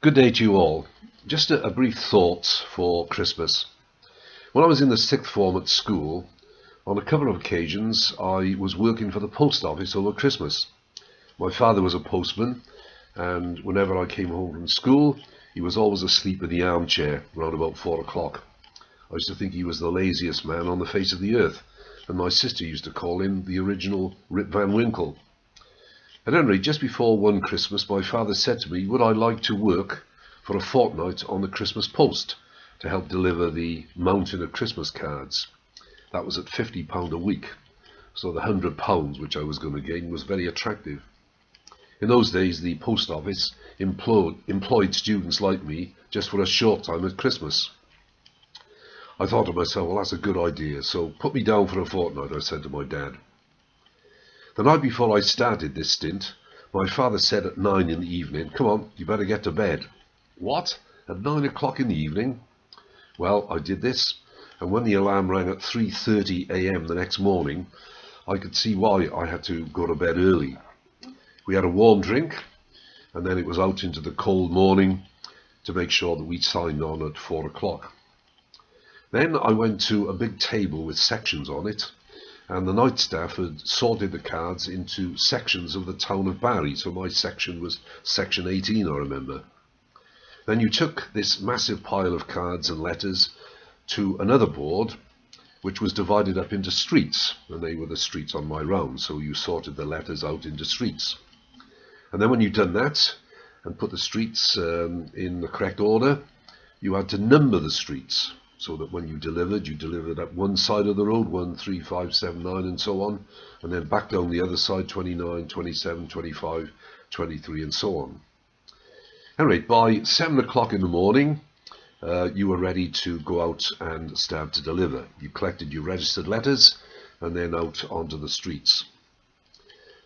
Good day to you all. Just a brief thought for Christmas. When I was in the sixth form at school, on a couple of occasions I was working for the post office over Christmas. My father was a postman, and whenever I came home from school he was always asleep in the armchair around about 4 o'clock. I used to think he was the laziest man on the face of the earth, and my sister used to call him the original Rip Van Winkle. At any rate, just before one Christmas, my father said to me, would I like to work for a fortnight on the Christmas post to help deliver the mountain of Christmas cards. That was at £50 a week, so the £100 which I was going to gain was very attractive. In those days, the post office employed students like me just for a short time at Christmas. I thought to myself, well, that's a good idea, so put me down for a fortnight, I said to my dad. The night before I started this stint, my father said at 9 in the evening, come on, you better get to bed. What? At 9 o'clock in the evening? Well, I did this, and when the alarm rang at 3:30 AM the next morning, I could see why I had to go to bed early. We had a warm drink, and then it was out into the cold morning to make sure that we signed on at 4 o'clock. Then I went to a big table with sections on it, and the night staff had sorted the cards into sections of the town of Barry, so my section was section 18, I remember. Then you took this massive pile of cards and letters to another board, which was divided up into streets, and they were the streets on my round, so you sorted the letters out into streets. And then when you'd done that, and put the streets in the correct order, you had to number the streets, so that when you delivered up one side of the road, 1, 3, 5, 7, 9, and so on, and then back down the other side, 29, 27, 25, 23, and so on. Anyway, by 7 o'clock in the morning, you were ready to go out and start to deliver. You collected your registered letters, and then out onto the streets.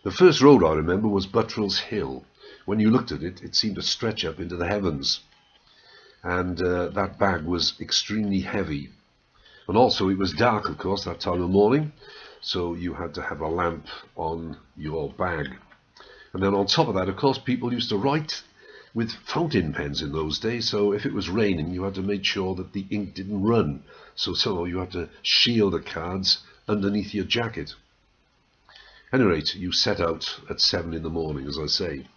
The first road I remember was Buttrell's Hill. When you looked at it, it seemed to stretch up into the heavens. And that bag was extremely heavy, and also it was dark, of course, that time of morning, so you had to have a lamp on your bag. And then on top of that, of course, people used to write with fountain pens in those days, so if it was raining you had to make sure that the ink didn't run, so somehow you had to shield the cards underneath your jacket. At any rate, you set out at 7 in the morning, as I say.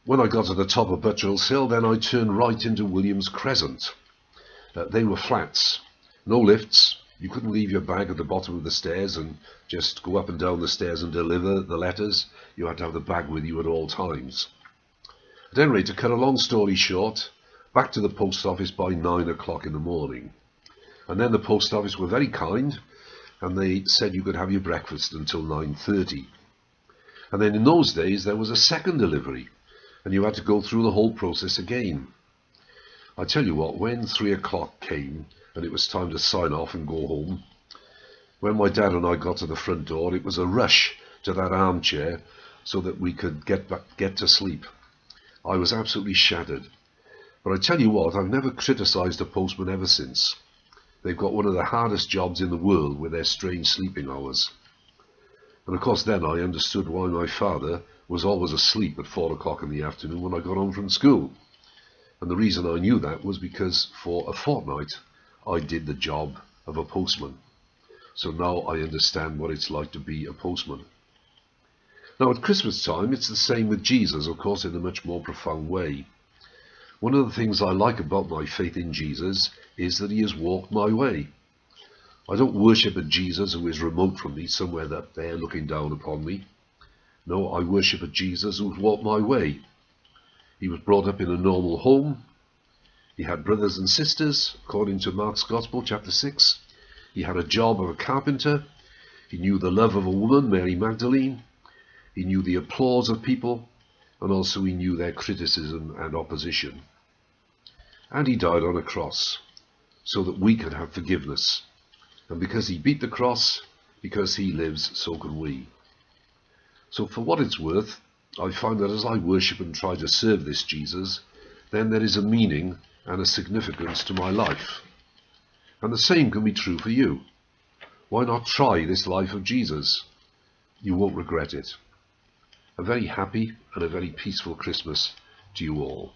When I got to the top of Buttrell's Hill, then I turned right into Williams Crescent. They were flats, no lifts. You couldn't leave your bag at the bottom of the stairs and just go up and down the stairs and deliver the letters. You had to have the bag with you at all times. At any rate, to cut a long story short, back to the post office by 9 o'clock in the morning. And then the post office were very kind, and they said you could have your breakfast until 9:30. And then in those days there was a second delivery, and you had to go through the whole process again. I tell you what, when 3 o'clock came and it was time to sign off and go home, when my dad and I got to the front door, it was a rush to that armchair so that we could get to sleep. I was absolutely shattered. But I tell you what, I've never criticised a postman ever since. They've got one of the hardest jobs in the world with their strange sleeping hours. And of course then I understood why my father was always asleep at 4 o'clock in the afternoon when I got home from school. And the reason I knew that was because for a fortnight I did the job of a postman. So now I understand what it's like to be a postman. Now at Christmas time it's the same with Jesus, of course, in a much more profound way. One of the things I like about my faith in Jesus is that he has walked my way. I don't worship a Jesus who is remote from me, somewhere up there looking down upon me. No, I worship a Jesus who's walked my way. He was brought up in a normal home. He had brothers and sisters, according to Mark's Gospel, chapter 6. He had a job of a carpenter. He knew the love of a woman, Mary Magdalene. He knew the applause of people, and also he knew their criticism and opposition. And he died on a cross, so that we could have forgiveness. And because he beat the cross, because he lives, so can we. So for what it's worth, I find that as I worship and try to serve this Jesus, then there is a meaning and a significance to my life. And the same can be true for you. Why not try this life of Jesus? You won't regret it. A very happy and a very peaceful Christmas to you all.